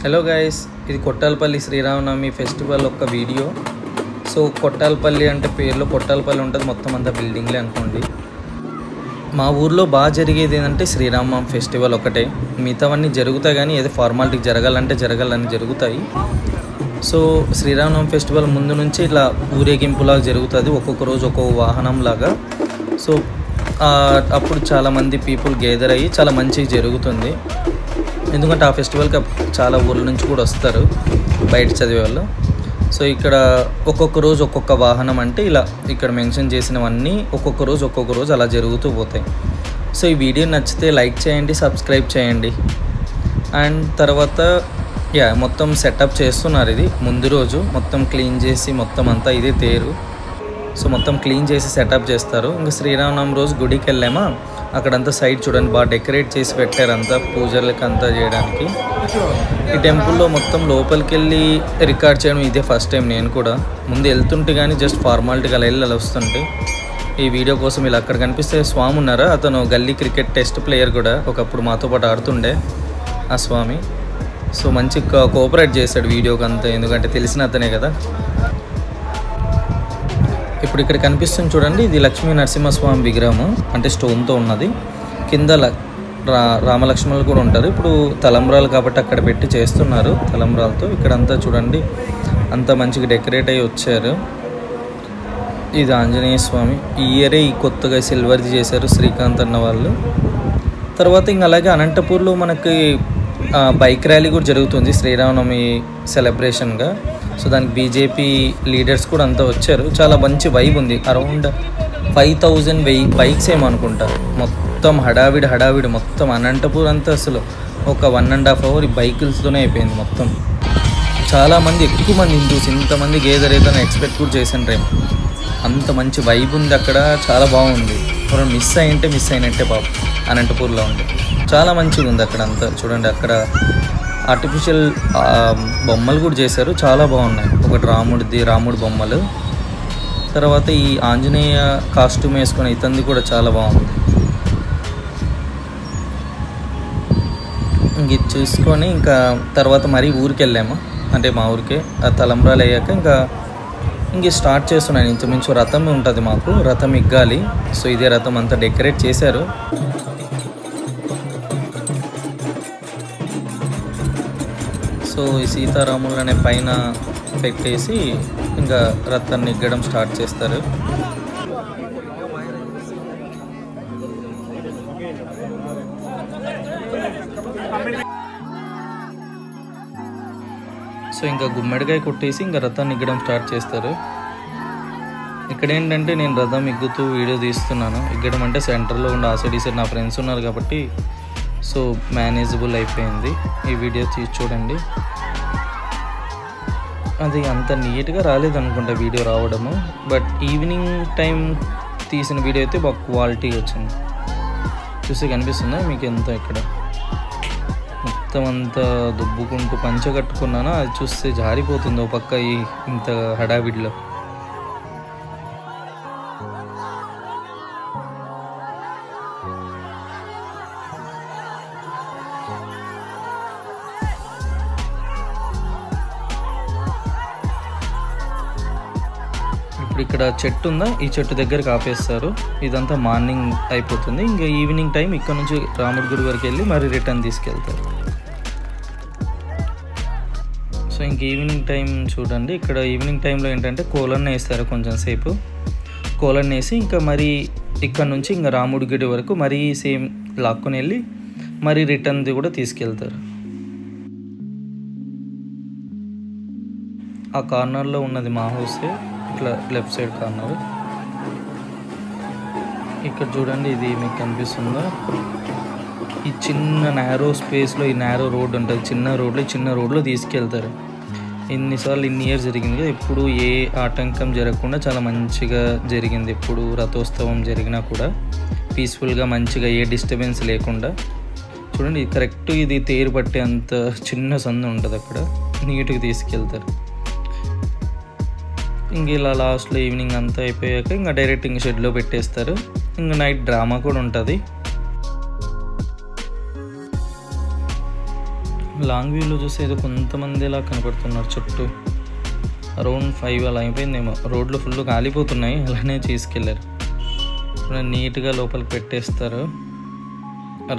Hello guys, ఇది Kottalapalli Sri Rama Navami festival ఒక video. So Kottalapalli అంటే పేరులో కొట్టాలపల్లి ఉంటుంది, మొత్తం అంతా బిల్డింగ్లే అనుకోండి. మా ఊర్లో బాగా జరిగేది ఏంటంటే శ్రీరామనవమి ఫెస్టివల్ ఒకటే. మిగతావన్నీ జరుగుతాయి కానీ ఏదో ఫార్మాలిటీకి జరగాలంటే జరగాలని జరుగుతాయి. సో శ్రీరామనవమి ఫెస్టివల్ ముందు నుంచి ఇట్లా ఊరేగింపులాగా జరుగుతుంది, ఒక్కొక్క రోజు ఒక్కొక్క వాహనం లాగా. సో అప్పుడు చాలామంది పీపుల్ గేదర్ అయ్యి చాలా మంచిగా జరుగుతుంది. ఎందుకంటే ఆ ఫెస్టివల్కి చాలా ఊర్ల నుంచి కూడా వస్తారు బయట చదివే వాళ్ళు. సో ఇక్కడ ఒక్కొక్క రోజు ఒక్కొక్క వాహనం అంటే ఇలా ఇక్కడ మెన్షన్ చేసినవన్నీ ఒక్కొక్క రోజు అలా జరుగుతూ పోతాయి. సో ఈ వీడియో నచ్చితే లైక్ చేయండి, సబ్స్క్రైబ్ చేయండి. అండ్ తర్వాత మొత్తం సెటప్ చేస్తున్నారు. ఇది ముందు రోజు మొత్తం క్లీన్ చేసి మొత్తం అంతా ఇదే తేరు. సో మొత్తం క్లీన్ చేసి సెటప్ చేస్తారు. ఇంకా శ్రీరామనవమి రోజు గుడికి వెళ్ళామా, అక్కడంతా సైడ్ చూడండి బాగా డెకరేట్ చేసి పెట్టారు, అంతా పూజలకి అంతా చేయడానికి. ఈ టెంపుల్లో మొత్తం లోపలికి వెళ్ళి రికార్డ్ చేయడం ఇదే ఫస్ట్ టైం. నేను కూడా ముందు వెళ్తుంటే కానీ జస్ట్ ఫార్మాలిటీగా అలా వెళ్ళి అలా వస్తుంటే ఈ వీడియో కోసం ఇలా అక్కడ కనిపిస్తే స్వామి ఉన్నారా, అతను గల్లీ క్రికెట్ టెస్ట్ ప్లేయర్ కూడా, ఒకప్పుడు మాతో పాటు ఆడుతుండే ఆ స్వామి. సో మంచి కోఆపరేట్ చేశాడు వీడియోకి అంతా, ఎందుకంటే తెలిసిన అతనే కదా. ఇప్పుడు ఇక్కడ కనిపిస్తుంది చూడండి, ఇది లక్ష్మీ నరసింహస్వామి విగ్రహము, అంటే స్టోన్తో ఉన్నది. కింద రామలక్ష్మణులు కూడా ఉంటారు. ఇప్పుడు తలంబ్రాలు కాబట్టి అక్కడ పెట్టి చేస్తున్నారు తలంబ్రాలతో. ఇక్కడంతా చూడండి అంత మంచిగా డెకరేట్ అయ్యి వచ్చారు. ఇది ఆంజనేయ స్వామి. ఈ ఇయరే కొత్తగా సిల్వర్ది చేశారు శ్రీకాంత్ అన్న వాళ్ళు. తర్వాత ఇంక అలాగే అనంతపూర్లో మనకి బైక్ ర్యాలీ కూడా జరుగుతుంది శ్రీరామనవమి సెలబ్రేషన్గా. సో దానికి బీజేపీ లీడర్స్ కూడా అంతా వచ్చారు. చాలా మంచి వైబ్ ఉంది. అరౌండ్ 5000 బైక్స్ ఏమనుకుంటా. మొత్తం హడావిడి మొత్తం అనంతపూర్ అంతా అసలు ఒక 1.5 hour ఈ బైకులతోనే అయిపోయింది మొత్తం. చాలామంది ఎక్కువ మంది హిందూస్, ఇంతమంది గేదర్ అయితే ఎక్స్పెక్ట్ కూడా చేశాను రేపు. అంత మంచి వైబ్ ఉంది అక్కడ, చాలా బాగుంది. ఎవరైనా మిస్ అయినట్టే బాబు. అనంతపూర్లో ఉంది, చాలా మంచిగా ఉంది అక్కడ అంతా. చూడండి అక్కడ ఆర్టిఫిషియల్ బొమ్మలు కూడా చేశారు, చాలా బాగున్నాయి. ఒకటి రాముడి బొమ్మలు, తర్వాత ఈ ఆంజనేయ కాస్ట్యూమ్ వేసుకుని ఇతంది కూడా చాలా బాగుంది. ఇంక ఇది చూసుకొని ఇంకా తర్వాత మరీ ఊరికి వెళ్ళాము, అంటే మా ఊరికే. ఆ తలంబ్రాలు అయ్యాక ఇంక స్టార్ట్ చేస్తున్నాను. ఇంచుమించు రథం ఉంటుంది మాకు, రథం ఎగ్గాలి. సో ఇదే రథం అంతా డెకరేట్ చేశారు. సో ఈ సీతారాములు అనే పైన పెట్టేసి ఇంకా రథాన్ని ఎగ్గడం స్టార్ట్ చేస్తారు. సో ఇంకా గుమ్మడికాయ కొట్టేసి ఇంకా రథాన్ని ఎగ్గడం స్టార్ట్ చేస్తారు. ఇక్కడ ఏంటంటే నేను రథం ఎగ్గుతూ వీడియో తీస్తున్నాను. ఎగ్గడం అంటే సెంటర్లో ఉండి ఆ సైడ్ నా ఫ్రెండ్స్ ఉన్నారు కాబట్టి సో మేనేజబుల్ అయిపోయింది. ఈ వీడియో తీసి చూడండి. అది అంత నీట్గా రాలేదనుకుంటా వీడియో రావడము, బట్ ఈవినింగ్ టైం తీసిన వీడియో అయితే బాగా క్వాలిటీ వచ్చింది. చూసి కనిపిస్తుందా మీకు ఎంత? ఇక్కడ మొత్తం అంతా దుబ్బుకుంటూ పంచ కట్టుకున్నాను, అది చూస్తే జారిపోతుంది ఓ పక్క ఈ ఇంత హడావిడిలో. ఇప్పుడు ఇక్కడ చెట్టు ఉందా, ఈ చెట్టు దగ్గరకు ఆపేస్తారు. ఇదంతా మార్నింగ్ అయిపోతుంది. ఇంకా ఈవినింగ్ టైం ఇక్కడ నుంచి రాముడి గుడి వరకు వెళ్ళి మరి రిటర్న్ తీసుకెళ్తారు. సో ఇంక ఈవినింగ్ టైం చూడండి, ఇక్కడ ఈవినింగ్ టైంలో ఏంటంటే కోలన్న వేస్తారు. కొంచెం సేపు కోలన్న వేసి ఇంకా మరి ఇక్కడ నుంచి ఇంకా రాముడి గుడి వరకు మరీ సేమ్ లాక్కొని వెళ్ళి మరి రిటర్న్ది కూడా తీసుకెళ్తారు. ఆ కార్నర్లో ఉన్నది మా హౌసే, ఇట్లా లెఫ్ట్ సైడ్ కార్నర్. ఇక్కడ చూడండి, ఇది మీకు కనిపిస్తుందా? ఈ చిన్న నేరో స్పేస్లో ఈ నేరో రోడ్ ఉంటుంది, చిన్న రోడ్లో తీసుకెళ్తారు. ఇన్నిసార్లు ఇన్ని ఇయర్స్ జరిగింది కదా, ఎప్పుడు ఏ ఆటంకం జరగకుండా చాలా మంచిగా జరిగింది. ఎప్పుడు రథోత్సవం జరిగినా కూడా పీస్ఫుల్గా మంచిగా ఏ డిస్టర్బెన్స్ లేకుండా. చూడండి కరెక్ట్ ఇది తేరు పట్టే అంత చిన్న సందు ఉంటుంది, అక్కడ నీట్గా తీసుకెళ్తారు. ఇంక ఇలా లాస్ట్లో ఈవినింగ్ అంతా అయిపోయాక ఇంకా డైరెక్ట్ ఇంక షెడ్లో పెట్టేస్తారు. ఇంకా నైట్ డ్రామా కూడా ఉంటుంది. లాంగ్ వ్యూలో చూస్తే ఏదో కొంతమంది ఇలా కనపడుతున్నారు చుట్టూ. అరౌండ్ 5 అలా అయిపోయిందేమో. రోడ్లు ఫుల్ కాలిపోతున్నాయి, అలానే తీసుకెళ్ళారు. నీట్గా లోపలికి పెట్టేస్తారు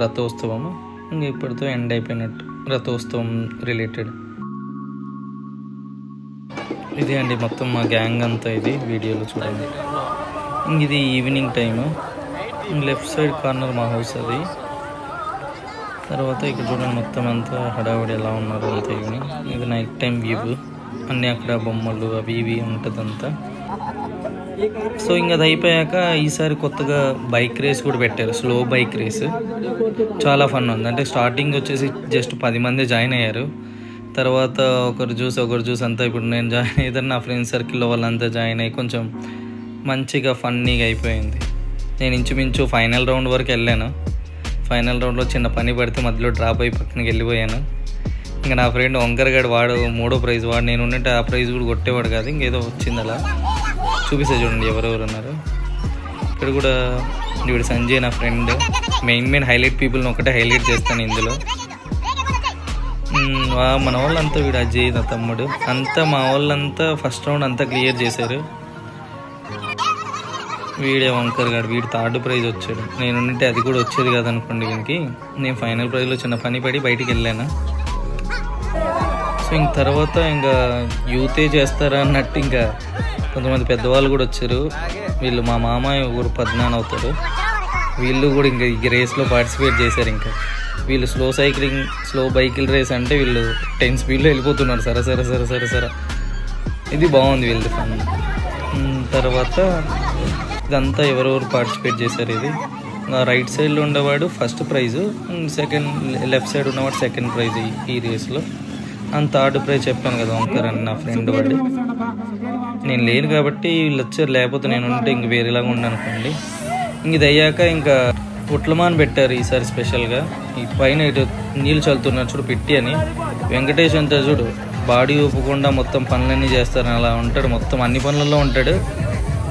రథోత్సవము. ఇంక ఇప్పటితో ఎండ్ అయిపోయినట్టు రథోత్సవం రిలేటెడ్. ఇది అండి మొత్తం మా గ్యాంగ్ అంతా. ఇది వీడియోలో చూడండి. ఇంక ఇది evening time. Left side corner మా హౌస్ అది. తర్వాత ఇక్కడ చూడండి మొత్తం అంతా హడావిడి ఎలా ఉన్నారు అంతా ఈవినింగ్. ఇది నైట్ టైం వ్యూ. అన్నీ అక్కడ బొమ్మలు అవి ఇవి ఉంటుందంతా. సో ఇంకా అది అయిపోయాక ఈసారి కొత్తగా బైక్ రేస్ కూడా పెట్టారు, స్లో బైక్ రేస్. చాలా ఫన్ ఉంది. అంటే స్టార్టింగ్ వచ్చేసి జస్ట్ 10 మంది జాయిన్ అయ్యారు. తర్వాత ఒకరు చూసి అంతా ఇప్పుడు నేను జాయిన్ అయ్యాను, నా ఫ్రెండ్స్ సర్కిల్లో వాళ్ళంతా జాయిన్ అయ్యి కొంచెం మంచిగా ఫన్నీగా అయిపోయింది. నేను ఇంచుమించు ఫైనల్ రౌండ్ వరకు వెళ్ళాను. ఫైనల్ రౌండ్లో చిన్న పని పడితే మధ్యలో డ్రాప్ అయ్యి పక్కనకి వెళ్ళిపోయాను. ఇంకా నా ఫ్రెండ్ వంకరగాడు, వాడు 3వ ప్రైజ్. వాడు నేను ఉన్నట్టు ఆ ప్రైజ్ కూడా కొట్టేవాడు కాదు. ఇంకేదో వచ్చింది అలా చూపిస్తే చూడండి ఎవరెవరు ఉన్నారు. ఇక్కడ కూడా వీడు సంజయ్ నా ఫ్రెండ్. మెయిన్ హైలైట్ పీపుల్ని ఒకటే హైలైట్ చేస్తాను ఇందులో. మన వాళ్ళంతా వీడు అజయ్ నా తమ్ముడు అంతా, మా వాళ్ళంతా ఫస్ట్ రౌండ్ అంతా క్లియర్ చేశారు. వీడే వంకరగాడు, వీడు 3rd ప్రైజ్ వచ్చాడు. నేను ఉంటే అది కూడా వచ్చేది కాదనుకోండి వీనికి. నేను ఫైనల్ ప్రైజ్లో చిన్న పని పడి బయటికి వెళ్ళాను. సో ఇంక తర్వాత ఇంకా యూతే చేస్తారా అన్నట్టు ఇంకా కొంతమంది పెద్దవాళ్ళు కూడా వచ్చారు. వీళ్ళు మా మామయ్య ఊరు పద్నాన్ అవుతారు. వీళ్ళు కూడా ఇంకా ఈ రేస్లో పార్టిసిపేట్ చేశారు. ఇంకా వీళ్ళు స్లో బైకిల్ రేస్ అంటే వీళ్ళు 10 స్పీడ్లో వెళ్ళిపోతున్నారు సర. ఇది బాగుంది వీళ్ళది ఫన్. తర్వాత ఇదంతా ఎవరెవరు పార్టిసిపేట్ చేశారు. ఇది రైట్ సైడ్లో ఉండేవాడు 1st ప్రైజు, లెఫ్ట్ సైడ్ ఉన్నవాడు 2nd ప్రైజ్ ఈ రేస్లో. అండ్ 3rd ప్రైజ్ చెప్పాను కదా వంకర్ అని నా ఫ్రెండ్ వాడు. నేను లేను కాబట్టి వీళ్ళు వచ్చారు, లేకపోతే నేను ఉంటే ఇంక వేరేలాగా ఉండనుకోండి. ఇంక ఇది అయ్యాక ఇంకా పుట్లమాన్ పెట్టారు ఈసారి స్పెషల్గా. ఈ పైన ఇటు నీళ్ళు చల్లుతున్నారు చూడు పిట్టి అని. వెంకటేష్ అంతా చూడు బాడీ ఊపకుండా మొత్తం పనులన్నీ చేస్తారని అలా ఉంటాడు. మొత్తం అన్ని పనులలో ఉంటాడు,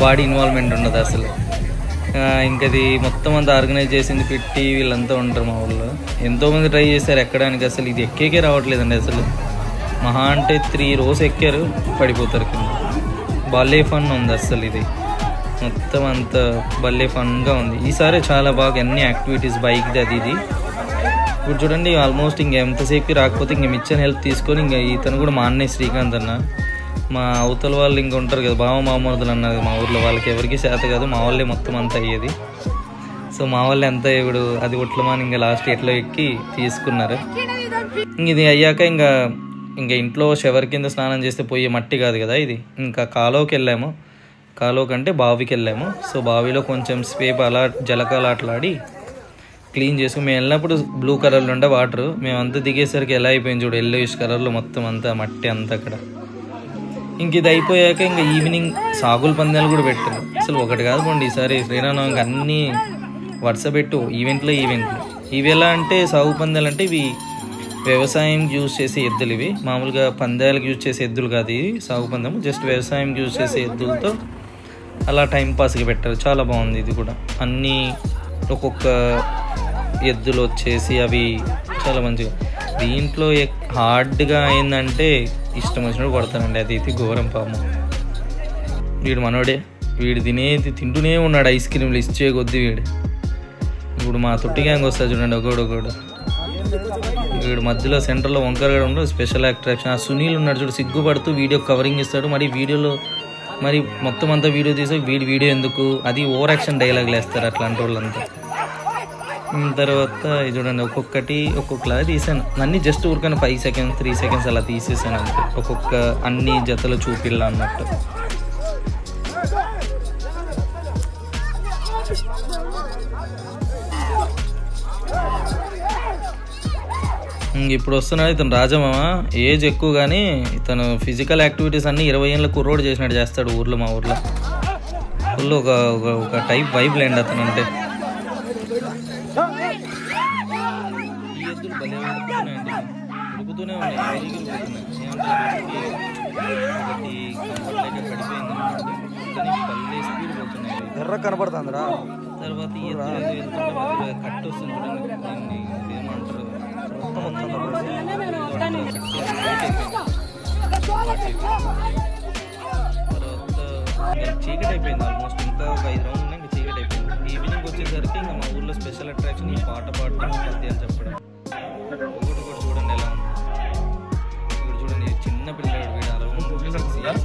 బాడీ ఇన్వాల్వ్మెంట్ ఉండదు అసలు. ఇంకది మొత్తం అంతా ఆర్గనైజ్ చేసింది పిట్టి, వీళ్ళంతా ఉంటారు మా ఊళ్ళో. ఎంతోమంది ట్రై చేశారు ఎక్కడానికి, అసలు ఇది ఎక్కేకే రావట్లేదండి అసలు. మహా అంటే 3 rows ఎక్కారు, పడిపోతారు కింద. భలే ఫన్ ఉంది అసలు. ఇది మొత్తం అంతా భలే ఫన్గా ఉంది. ఈసారి చాలా బాగా అన్ని యాక్టివిటీస్ బైక్ది అది ఇది. ఇప్పుడు చూడండి ఆల్మోస్ట్ ఇంక ఎంతసేపు రాకపోతే ఇంక మిచ్చర్ హెల్ప్ తీసుకొని ఇంకా ఇతను కూడా మా అన్నయ్య శ్రీకాంత్ అన్న, మా అవతల వాళ్ళు ఇంక ఉంటారు కదా బావ మామూర్దులు అన్నది మా ఊర్లో, వాళ్ళకి ఎవరికి చేత కాదు, మా వాళ్ళే మొత్తం అంతా అయ్యేది. సో మా వాళ్ళే అంతా ఇప్పుడు అది ఒట్లమాని ఇంకా లాస్ట్ ఎట్లా ఎక్కి తీసుకున్నారు. ఇంక ఇది అయ్యాక ఇంకా ఇంట్లో షవర్ కింద స్నానం చేస్తే పోయే మట్టి కాదు కదా ఇది. ఇంకా కాలువకి వెళ్ళాము, కాలువకంటే బావికి వెళ్ళాము. సో బావిలో కొంచెం సేపు అలా జలకాలు ఆటలాడి క్లీన్ చేసుకుని మేము వెళ్ళినప్పుడు బ్లూ కలర్లో ఉండే వాటర్, మేమంతా దిగేసరికి ఎలా అయిపోయింది చూడు ఎల్లోయిష్ కలర్లో మొత్తం అంతా మట్టి అంతా అక్కడ. ఇంక ఇది అయిపోయాక ఇంకా ఈవినింగ్ సాగుల పందాలు కూడా పెట్టారు. అసలు ఒకటి కాదుకోండి ఈసారి శ్రీరామనవమికి అన్నీ వరుస పెట్టు ఈవెంట్లు. ఇవి ఎలా అంటే సాగు పందాలు అంటే ఇవి వ్యవసాయం యూజ్ చేసే ఎద్దులు. ఇవి మామూలుగా పందాలకు యూజ్ చేసే ఎద్దులు కాదు. ఇది సాగు పందెం జస్ట్ వ్యవసాయం యూజ్ చేసే ఎద్దులతో అలా టైంపాస్కి పెట్టారు. చాలా బాగుంది ఇది కూడా. అన్నీ ఒక్కొక్క ఎద్దులు వచ్చేసి అవి చాలా మంచిగా. దీంట్లో హార్డ్గా ఏంటంటే ఇష్టం వచ్చినట్టు కొడతానండి. అది ఇది ఘోరం పాము. వీడు మనోడే, వీడు తింటూనే ఉన్నాడు ఐస్ క్రీమ్లు ఇచ్చే కొద్దీ. ఇప్పుడు మా తొట్టి గ్యాంగ్ వస్తుంది చూడండి ఒకడు. వీడు మధ్యలో సెంటర్లో వంకరగా ఉండదు, స్పెషల్ అట్రాక్షన్. ఆ సునీల్ ఉన్నాడు చూడు, సిగ్గుపడుతూ వీడియో కవరింగ్ ఇస్తాడు. వీడియోలో మొత్తం అంతా వీడియో తీసి వీడియో ఎందుకు, అది ఓవర్ యాక్షన్ డైలాగులు వేస్తారు అట్లాంటి వాళ్ళంతా. తర్వాత చూడండి ఒక్కొక్కలా తీసాను. అన్నీ జస్ట్ ఊరికైనా 5 seconds 3 seconds అలా తీసేసాను అంతే. ఒక్కొక్క అన్ని జతలు చూపిల్లా అన్నట్టు. ఇప్పుడు వస్తున్నాడు ఇతను రాజమామ. ఏజ్ ఎక్కువ కానీ ఇతను ఫిజికల్ యాక్టివిటీస్ అన్నీ 20 ఏళ్ళ కుర్రోడు చేసినట్టు చేస్తాడు ఊర్లో. మా ఊర్లో ఫుల్ ఒక టైప్ వైబ్ లేండి అతను అంటే. ఈ ఎద్దులు భలే ఉడుకుతున్నాయండి, ఉడుకుతూనే ఉన్నాయి. స్పీడ్ పోతున్నాయి, ఎర్ర కనపడుతుందిరా. తర్వాత ఈ ఎద్దులు కట్టు వస్తుంది చూడండి, ఏమంటారు మొత్తం మొత్తం చీకటి అయిపోయింది ఆల్మోస్ట్. ఇంకా ఒక 5 రౌండ్లు ఉన్నాయి, ఇంకా చీకటి అయిపోయింది. ఈవినింగ్ వచ్చేసరికి ఇంకా మా ఊర్లో స్పెషల్ అట్రాక్షన్ ఈ పాట పాడడం పద్యాలు చెప్పడం. ఒకటి కూడా చూడండి ఎలా ఉంది. ఇక్కడ చూడండి చిన్న పిల్లాడు వీడు 7 years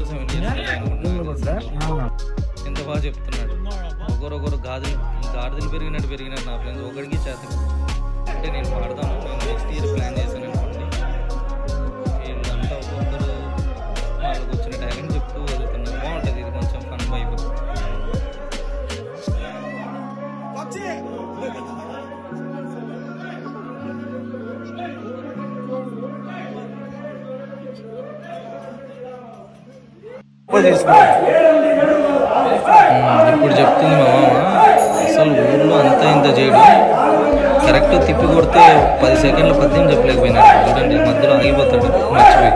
ఎంత బాగా చెప్తున్నాడు. ఒకరు గాడిదలు పెరిగినట్టు నా ఫ్రెండ్స్ ఒకరికి చేత. అంటే నేను పాడతాను, నేను నెక్స్ట్ ఇయర్ ప్లాన్ చేశాను అనుకోండి. వీళ్ళంతా ఒక్కొక్కరు వాళ్ళకి వచ్చిన టాలెంట్ చెప్తూ వదులుతున్నారు. బాగుంటుంది ఇది, కొంచెం ఫన్ వైబ్. ఇప్పుడు చెప్తుంది మా మామ, అసలు ఊర్లో అంతా ఇంత చేయడు, కరెక్ట్ తిప్పి కొడితే 10 సెకండ్ల పద్యం చెప్పలేకపోయినాడు. చూడండి మధ్యలో ఆగిపోతాడు మర్చిపోయి.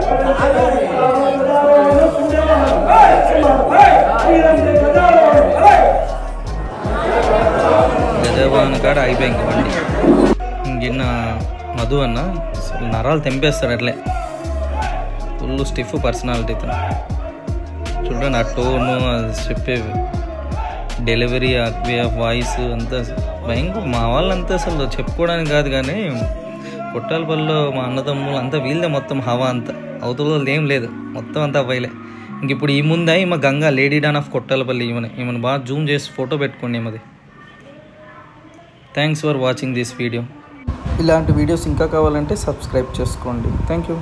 గజవాన కాడ ఆగిపోయింది బండి. ఇంకిన్న మధు అన్న అసలు నరాలు తెంపేస్తాడు అట్లే, ఫుల్ స్టిఫ్ పర్సనాలిటీతో. చూడండి ఆ టోను, చెప్పేవి డెలివరీ, వే ఆఫ్ వాయిస్ అంతా భయంకర. మా వాళ్ళంతా అసలు చెప్పుకోవడానికి కాదు కానీ కొట్టాలపల్లిలో మా అన్నదమ్ములు అంతా వీళ్ళే మొత్తం హవా అంతా. అవతల ఏం లేదు, మొత్తం అంతా అబ్బాయిలే. ఇంక ఇప్పుడు ఈ ముందే మా Ganga lady don of Kottalapalli. ఈమెను బాగా జూమ్ చేసి ఫోటో పెట్టుకోండి ఈమెది. Thanks for watching this video. ఇలాంటి వీడియోస్ ఇంకా కావాలంటే సబ్స్క్రైబ్ చేసుకోండి. Thank you.